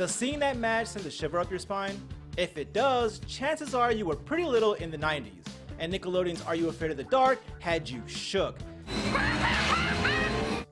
Does seeing that match send a shiver up your spine? If it does, chances are you were pretty little in the 90s, and Nickelodeon's Are You Afraid of the Dark had you shook.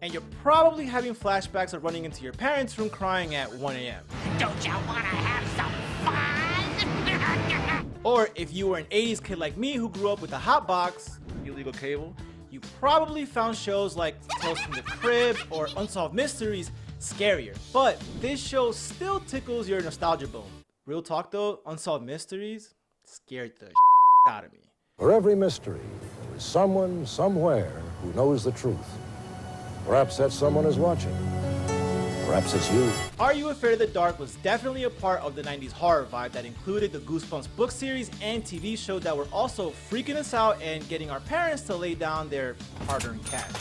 And you're probably having flashbacks of running into your parents' room crying at 1 a.m. Don't you wanna have some fun? Or if you were an 80s kid like me who grew up with a hot box, illegal cable, you probably found shows like Tales from the Crib or Unsolved Mysteries scarier. But this show still tickles your nostalgia bone. Real talk though, Unsolved Mysteries scared the out of me. For every mystery, there is someone, somewhere, who knows the truth. Perhaps that someone is watching. Perhaps it's you. Are You Afraid of the Dark was definitely a part of the 90s horror vibe that included the Goosebumps book series and TV show that were also freaking us out and getting our parents to lay down their hard-earned cash.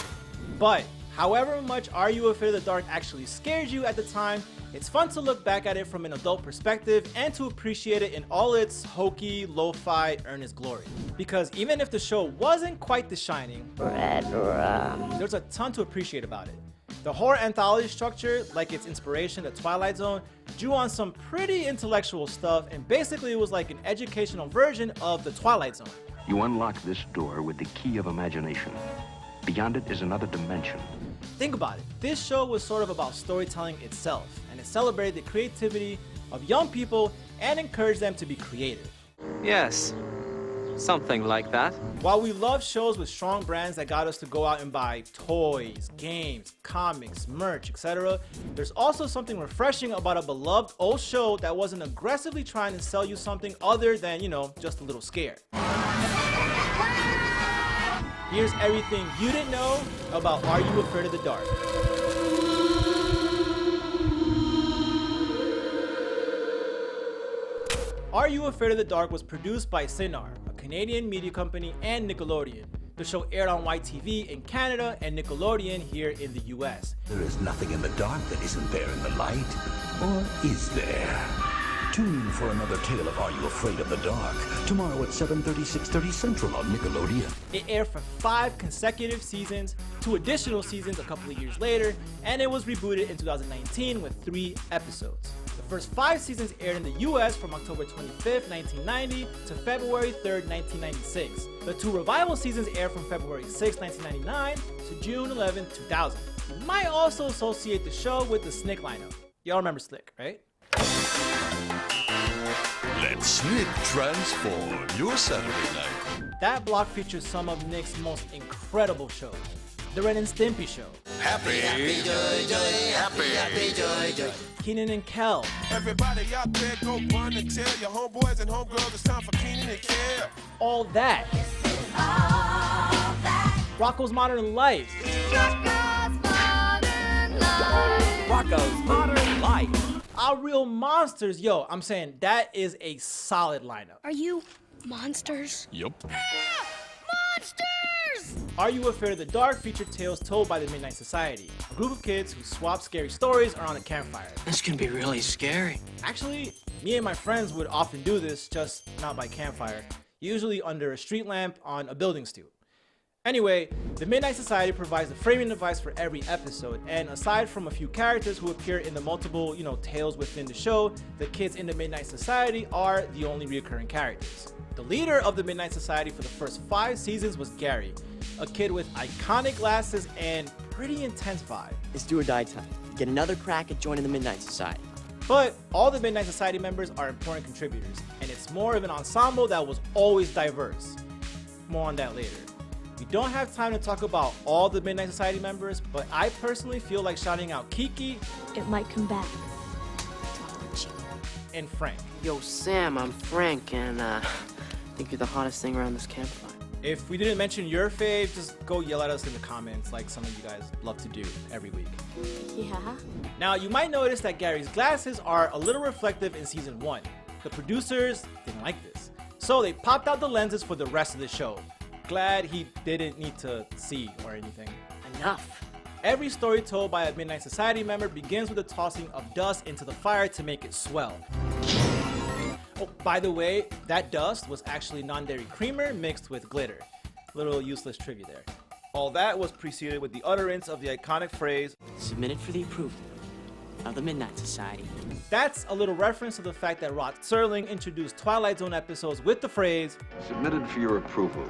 But however much Are You Afraid of the Dark actually scared you at the time, it's fun to look back at it from an adult perspective and to appreciate it in all its hokey, lo-fi, earnest glory. Because even if the show wasn't quite The Shining, there's a ton to appreciate about it. The horror anthology structure, like its inspiration, The Twilight Zone, drew on some pretty intellectual stuff, and basically it was like an educational version of The Twilight Zone. You unlock this door with the key of imagination. Beyond it is another dimension. Think about it. This show was sort of about storytelling itself, and it celebrated the creativity of young people and encouraged them to be creative. Yes, something like that. While we love shows with strong brands that got us to go out and buy toys, games, comics, merch, etc., there's also something refreshing about a beloved old show that wasn't aggressively trying to sell you something other than, you know, just a little scare. Here's everything you didn't know about Are You Afraid of the Dark? Are You Afraid of the Dark was produced by SYFY, a Canadian media company, and Nickelodeon. The show aired on YTV in Canada and Nickelodeon here in the US. There is nothing in the dark that isn't there in the light. Or is there? Tune in for another tale of Are You Afraid of the Dark? Tomorrow at 7:30, 6:30 Central on Nickelodeon. It aired for 5 consecutive seasons, 2 additional seasons a couple of years later, and it was rebooted in 2019 with 3 episodes. The first 5 seasons aired in the US from October 25th, 1990 to February 3rd, 1996. The 2 revival seasons aired from February 6, 1999 to June 11, 2000. You might also associate the show with the Snick lineup. Y'all remember Slick, right? Let Snick transform your Saturday night. That block features some of Nick's most incredible shows. The Ren and Stimpy Show. Happy, happy, joy, joy, happy, happy, joy, joy. Keenan and Kel. Everybody out there, go run and tell your homeboys and homegirls it's time for Keenan and Kel. All That. Rocko's Modern Life. Rocko's Modern Life. Our Real Monsters. Yo, I'm saying that is a solid lineup. Are you monsters? Yup. Monsters! Are You Afraid of the Dark featured tales told by the Midnight Society, a group of kids who swap scary stories around a campfire. This can be really scary. Actually, me and my friends would often do this, just not by campfire, usually under a street lamp on a building stoop. Anyway, the Midnight Society provides the framing device for every episode, and aside from a few characters who appear in the multiple, tales within the show, the kids in the Midnight Society are the only recurring characters. The leader of the Midnight Society for the first 5 seasons was Gary, a kid with iconic glasses and pretty intense vibe. It's do or die time. Get another crack at joining the Midnight Society. But all the Midnight Society members are important contributors, and it's more of an ensemble that was always diverse. More on that later. We don't have time to talk about all the Midnight Society members, but I personally feel like shouting out KIKI. It might come back. And Frank. Yo, Sam, I'm Frank, and I think you're the hottest thing around this campfire. If we didn't mention your fave, just go yell at us in the comments like some of you guys love to do every week. Yeah? Now, you might notice that Gary's glasses are a little reflective in season 1. The producers didn't like this, so they popped out the lenses for the rest of the show. Glad he didn't need to see or anything. Enough. Every story told by a Midnight Society member begins with the tossing of dust into the fire to make it swell. Oh, by the way, that dust was actually non-dairy creamer mixed with glitter. Little useless trivia there. All that was preceded with the utterance of the iconic phrase, Submitted for the approval. of the Midnight Society. That's a little reference to the fact that Rod Serling introduced Twilight Zone episodes with the phrase, Submitted for your approval.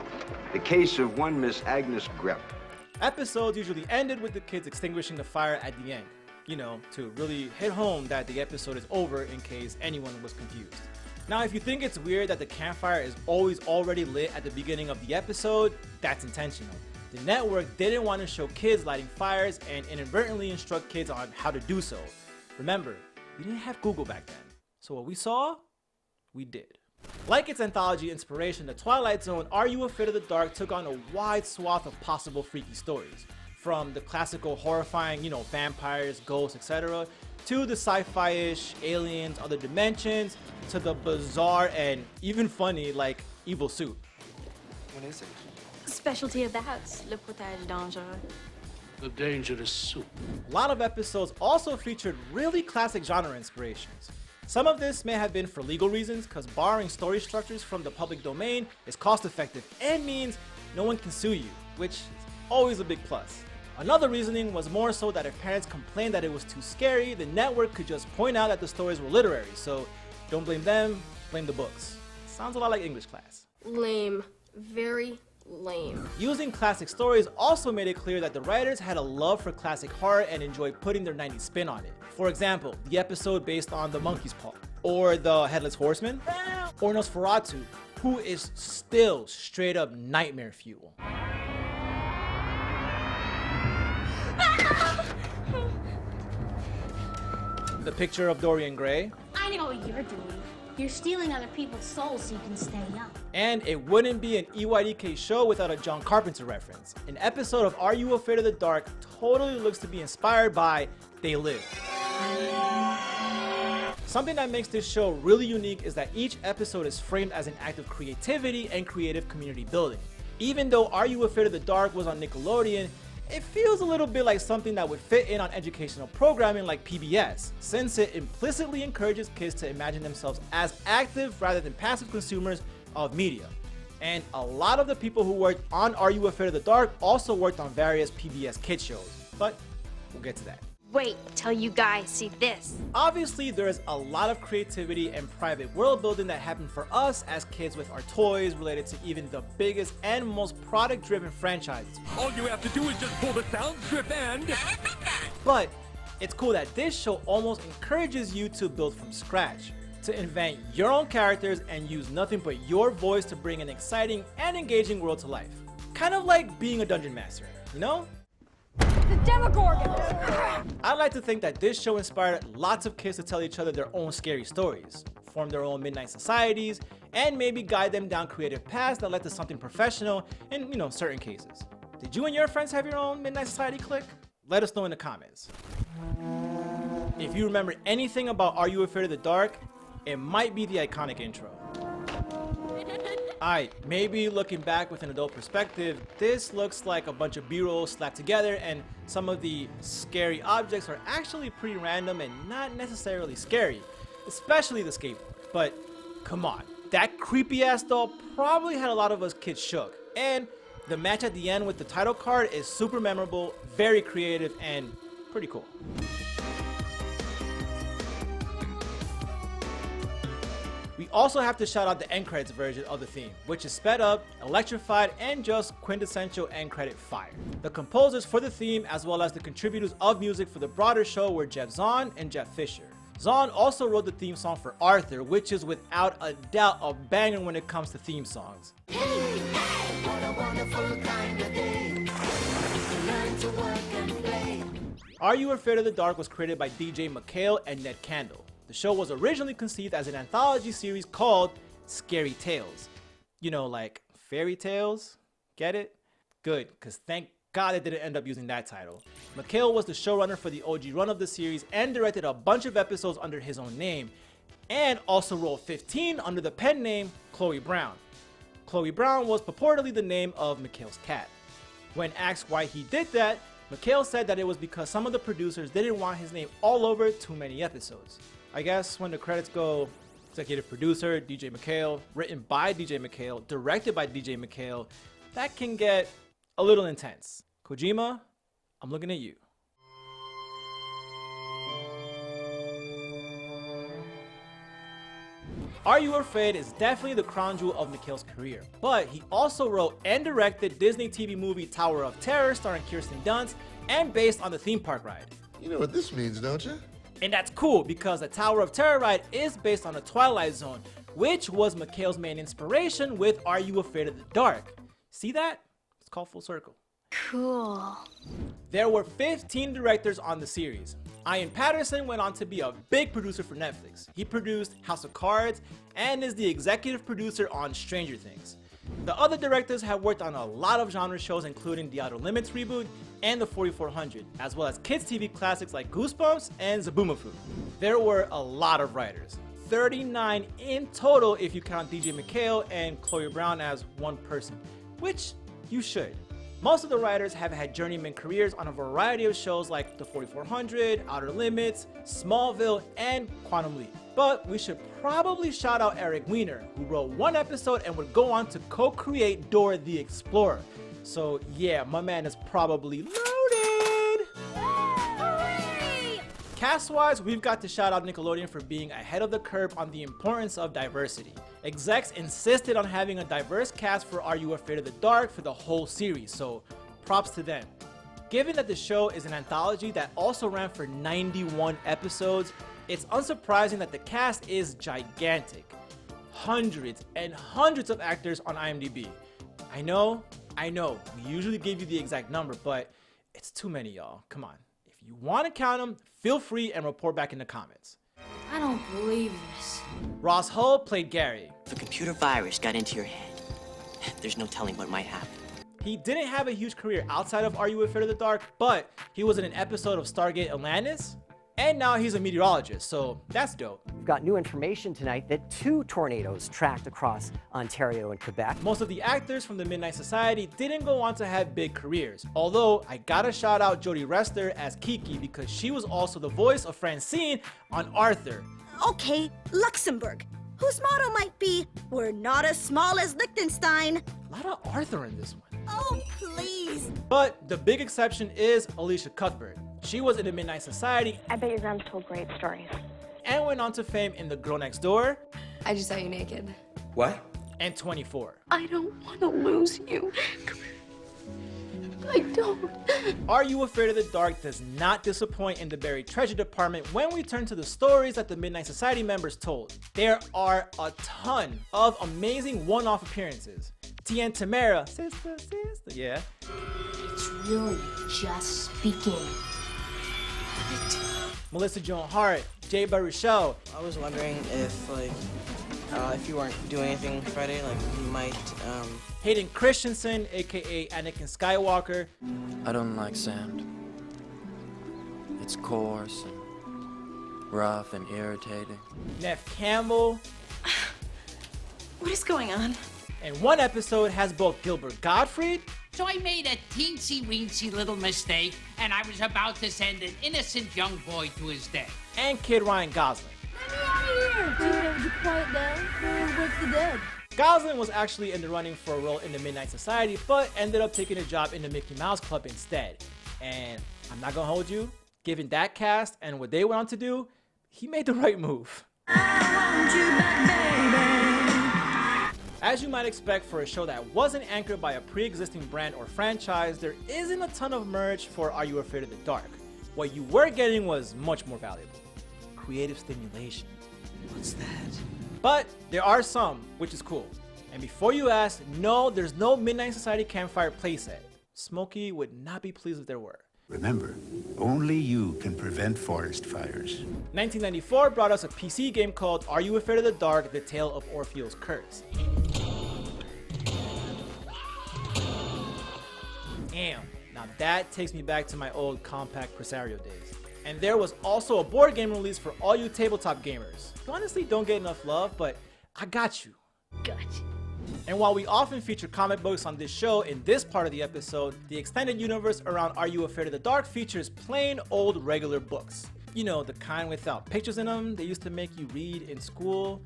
The case of one Miss Agnes Grepp. Episodes usually ended with the kids extinguishing the fire at the end, you know, to really hit home that the episode is over in case anyone was confused. Now, if you think it's weird that the campfire is always already lit at the beginning of the episode, that's intentional. The network didn't want to show kids lighting fires and inadvertently instruct kids on how to do so. Remember, we didn't have Google back then, so what we saw, we did. Like its anthology inspiration, The Twilight Zone, Are You Afraid of the Dark took on a wide swath of possible freaky stories. From the classical horrifying, you know, vampires, ghosts, etc., to the sci-fi-ish, aliens, other dimensions, to the bizarre and even funny, like, evil suit. What is it? Specialty of the house, le potage dangereux. The dangerous soup. A lot of episodes also featured really classic genre inspirations. Some of this may have been for legal reasons, because borrowing story structures from the public domain is cost-effective and means no one can sue you, which is always a big plus. Another reasoning was more so that if parents complained that it was too scary, the network could just point out that the stories were literary, so don't blame them, blame the books. Sounds a lot like English class. Lame. Very lame. Using classic stories also made it clear that the writers had a love for classic horror and enjoyed putting their 90s spin on it. For example, the episode based on The Monkey's Paw, or The Headless Horseman, or Nosferatu, who is still straight up nightmare fuel. The Picture of Dorian Gray. I know what you're doing. You're stealing other people's souls so you can stay young. And it wouldn't be an EYDK show without a John Carpenter reference. An episode of Are You Afraid of the Dark totally looks to be inspired by They Live. Something that makes this show really unique is that each episode is framed as an act of creativity and creative community building. Even though Are You Afraid of the Dark was on Nickelodeon, it feels a little bit like something that would fit in on educational programming like PBS, since it implicitly encourages kids to imagine themselves as active rather than passive consumers of media. And a lot of the people who worked on Are You Afraid of the Dark also worked on various PBS kids shows, but we'll get to that. Wait till you guys see this. Obviously, there is a lot of creativity and private world building that happened for us as kids with our toys related to even the biggest and most product-driven franchises. All you have to do is just pull the sound strip and... But it's cool that this show almost encourages you to build from scratch, to invent your own characters and use nothing but your voice to bring an exciting and engaging world to life. Kind of like being a dungeon master, you know? The Demogorgon! I like to think that this show inspired lots of kids to tell each other their own scary stories, form their own midnight societies, and maybe guide them down creative paths that led to something professional in, you know, certain cases. Did you and your friends have your own midnight society clique? Let us know in the comments. If you remember anything about Are You Afraid of the Dark, it might be the iconic intro. Alright, maybe looking back with an adult perspective, this looks like a bunch of B-rolls slapped together and some of the scary objects are actually pretty random and not necessarily scary, especially the skateboard. But come on, that creepy ass doll probably had a lot of us kids shook. And the match at the end with the title card is super memorable, very creative, and pretty cool. We also have to shout out the end credits version of the theme, which is sped up, electrified, and just quintessential end credit fire. The composers for the theme, as well as the contributors of music for the broader show, were Jeff Zahn and Jeff Fisher. Zahn also wrote the theme song for Arthur, which is without a doubt a banger when it comes to theme songs. Are You Afraid of the Dark was created by DJ McHale and Ned Candle. The show was originally conceived as an anthology series called Scary Tales. You know, like fairy tales? Get it? Good, because thank God they didn't end up using that title. McHale was the showrunner for the OG run of the series and directed a bunch of episodes under his own name, and also wrote 15 under the pen name Chloe Brown. Chloe Brown was purportedly the name of McHale's cat. When asked why he did that, McHale said that it was because some of the producers didn't want his name all over too many episodes. I guess when the credits go executive producer, DJ McHale, written by DJ McHale, directed by DJ McHale, that can get a little intense. Kojima, I'm looking at you. Are You Afraid is definitely the crown jewel of McHale's career, but he also wrote and directed Disney TV movie Tower of Terror starring Kirsten Dunst and based on the theme park ride. You know what this means, don't you? And that's cool because the Tower of Terror ride is based on the Twilight Zone, which was McHale's main inspiration with Are You Afraid of the Dark? See that? It's called full circle. Cool. There were 15 directors on the series. Ian Patterson went on to be a big producer for Netflix. He produced House of Cards and is the executive producer on Stranger Things. The other directors have worked on a lot of genre shows including The Outer Limits reboot and The 4400, as well as kids TV classics like Goosebumps and Zaboomafoo. There were a lot of writers, 39 in total if you count DJ McHale and Chloe Brown as one person, which you should. Most of the writers have had journeyman careers on a variety of shows like The 4400, Outer Limits, Smallville, and Quantum Leap. But we should probably shout out Eric Weiner, who wrote one episode and would go on to co-create Dora the Explorer. So yeah, my man is probably loaded! Cast-wise, we've got to shout out Nickelodeon for being ahead of the curve on the importance of diversity. Execs insisted on having a diverse cast for Are You Afraid of the Dark for the whole series, so props to them. Given that the show is an anthology that also ran for 91 episodes, it's unsurprising that the cast is gigantic. Hundreds and hundreds of actors on IMDb. I know, we usually give you the exact number, but it's too many, y'all. Come on. If you want to count them, feel free and report back in the comments. I don't believe this. Ross Hull played Gary. If a computer virus got into your head, there's no telling what might happen. He didn't have a huge career outside of Are You Afraid of the Dark, but he was in an episode of Stargate Atlantis, and now he's a meteorologist, so that's dope. We've got new information tonight that 2 tornadoes tracked across Ontario and Quebec. Most of the actors from the Midnight Society didn't go on to have big careers, although I gotta shout out Jodie Rester as Kiki because she was also the voice of Francine on Arthur. Okay, Luxembourg, whose motto might be, "We're not as small as Liechtenstein." A lot of Arthur in this one. Oh, please. But the big exception is ELISHA Cuthbert. She was in the Midnight Society. I bet your grandma told great stories. And went on to fame in The Girl Next Door. I just saw you naked. What? And 24. I don't want to lose you. I don't. Are You Afraid of the Dark does not disappoint in the buried treasure department when we turn to the stories that the Midnight Society members told. There are a ton of amazing one-off appearances. Tien Tamera, sister, yeah. It's really just speaking. Melissa Joan Hart, Jay Baruchel. I was wondering if you weren't doing anything Friday, like you might, Hayden Christensen, aka Anakin Skywalker. I don't like sand. It's coarse and rough and irritating. Neve Campbell. What is going on? And one episode has both Gilbert Gottfried. So I made a teensy-weensy little mistake, and I was about to send an innocent young boy to his death. And Kid Ryan Gosling. Let me out of here! Do you quiet down? Who wakes the dead? Gosling was actually in the running for a role in the Midnight Society, but ended up taking a job in the Mickey Mouse Club instead. And I'm not gonna hold you, given that cast and what they went on to do, he made the right move. I want you back, baby. As you might expect for a show that wasn't anchored by a pre-existing brand or franchise, there isn't a ton of merch for Are You Afraid of the Dark. What you were getting was much more valuable. Creative stimulation. What's that? But there are some, which is cool. And before you ask, no, there's no Midnight Society campfire playset. Smokey would not be pleased if there were. Remember, only you can prevent forest fires. 1994 brought us a PC game called Are You Afraid of the Dark? The Tale of Orpheus Curse. Damn, now that takes me back to my old compact Presario days. And there was also a board game release for all you tabletop gamers. You honestly don't get enough love, but I got you. Gotcha. And while we often feature comic books on this show, in this part of the episode, the extended universe around Are You Afraid of the Dark features plain old regular books. You know, the kind without pictures in them they used to make you read in school.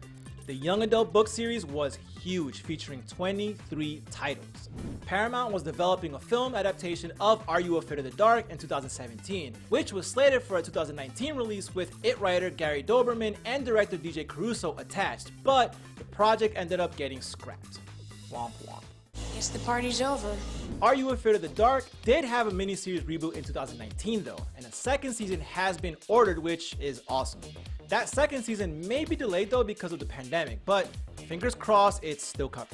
The young adult book series was huge, featuring 23 titles. Paramount was developing a film adaptation of Are You Afraid of the Dark in 2017, which was slated for a 2019 release with IT writer Gary Doberman and director DJ CARUSO attached, but the project ended up getting scrapped. Womp womp. Guess the party's over. Are You Afraid of the Dark did have a miniseries reboot in 2019 though, and a second season has been ordered, which is awesome. That second season may be delayed though because of the pandemic, but fingers crossed it's still coming.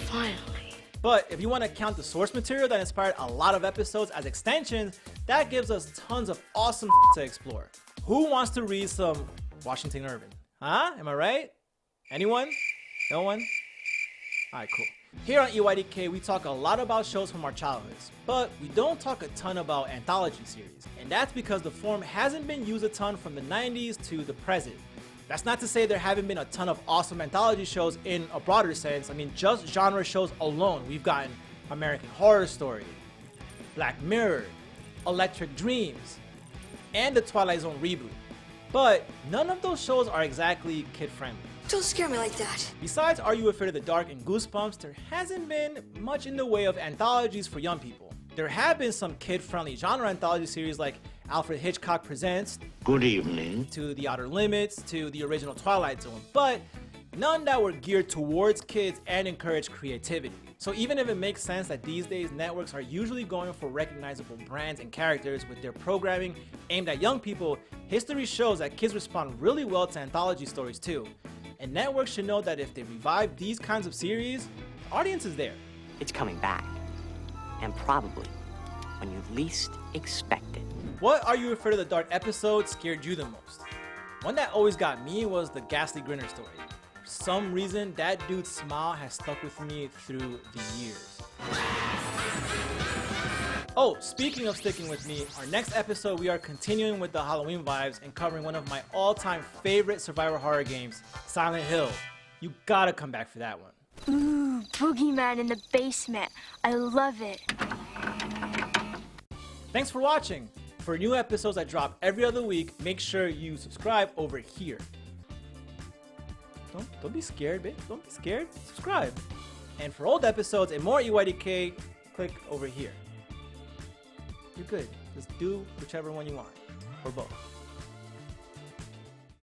Finally. But if you want to count the source material that inspired a lot of episodes as extensions, that gives us tons of awesome to explore. Who wants to read some Washington Irving? Huh? Am I right? Anyone? No one? Alright, cool. Here on EYDK, we talk a lot about shows from our childhoods, but we don't talk a ton about anthology series, and that's because the form hasn't been used a ton from the 90s to the present. That's not to say there haven't been a ton of awesome anthology shows in a broader sense. I mean, just genre shows alone, we've gotten American Horror Story, Black Mirror, Electric Dreams, and the Twilight Zone reboot. But none of those shows are exactly kid-friendly. Don't scare me like that. Besides Are You Afraid of the Dark and Goosebumps, there hasn't been much in the way of anthologies for young people. There have been some kid-friendly genre anthology series like Alfred Hitchcock Presents, Good evening, to The Outer Limits, to the original Twilight Zone, but none that were geared towards kids and encourage creativity. So even if it makes sense that these days networks are usually going for recognizable brands and characters with their programming aimed at young people, history shows that kids respond really well to anthology stories too. And networks should know that if they revive these kinds of series, the audience is there. It's coming back. And probably when you least expect it. What Are You Afraid of the Dark episode scared you the most? One that always got me was the Ghastly Grinner story. For some reason, that dude's smile has stuck with me through the years. Oh, speaking of sticking with me, our next episode we are continuing with the Halloween vibes and covering one of my all-time favorite survival horror games, Silent Hill. You gotta come back for that one. Ooh, Boogeyman in the basement. I love it. Thanks for watching. For new episodes that drop every other week, make sure you subscribe over here. Don't be scared, babe. Don't be scared. Subscribe. And for old episodes and more EYDK, click over here. You're good. Just do whichever one you want, or both.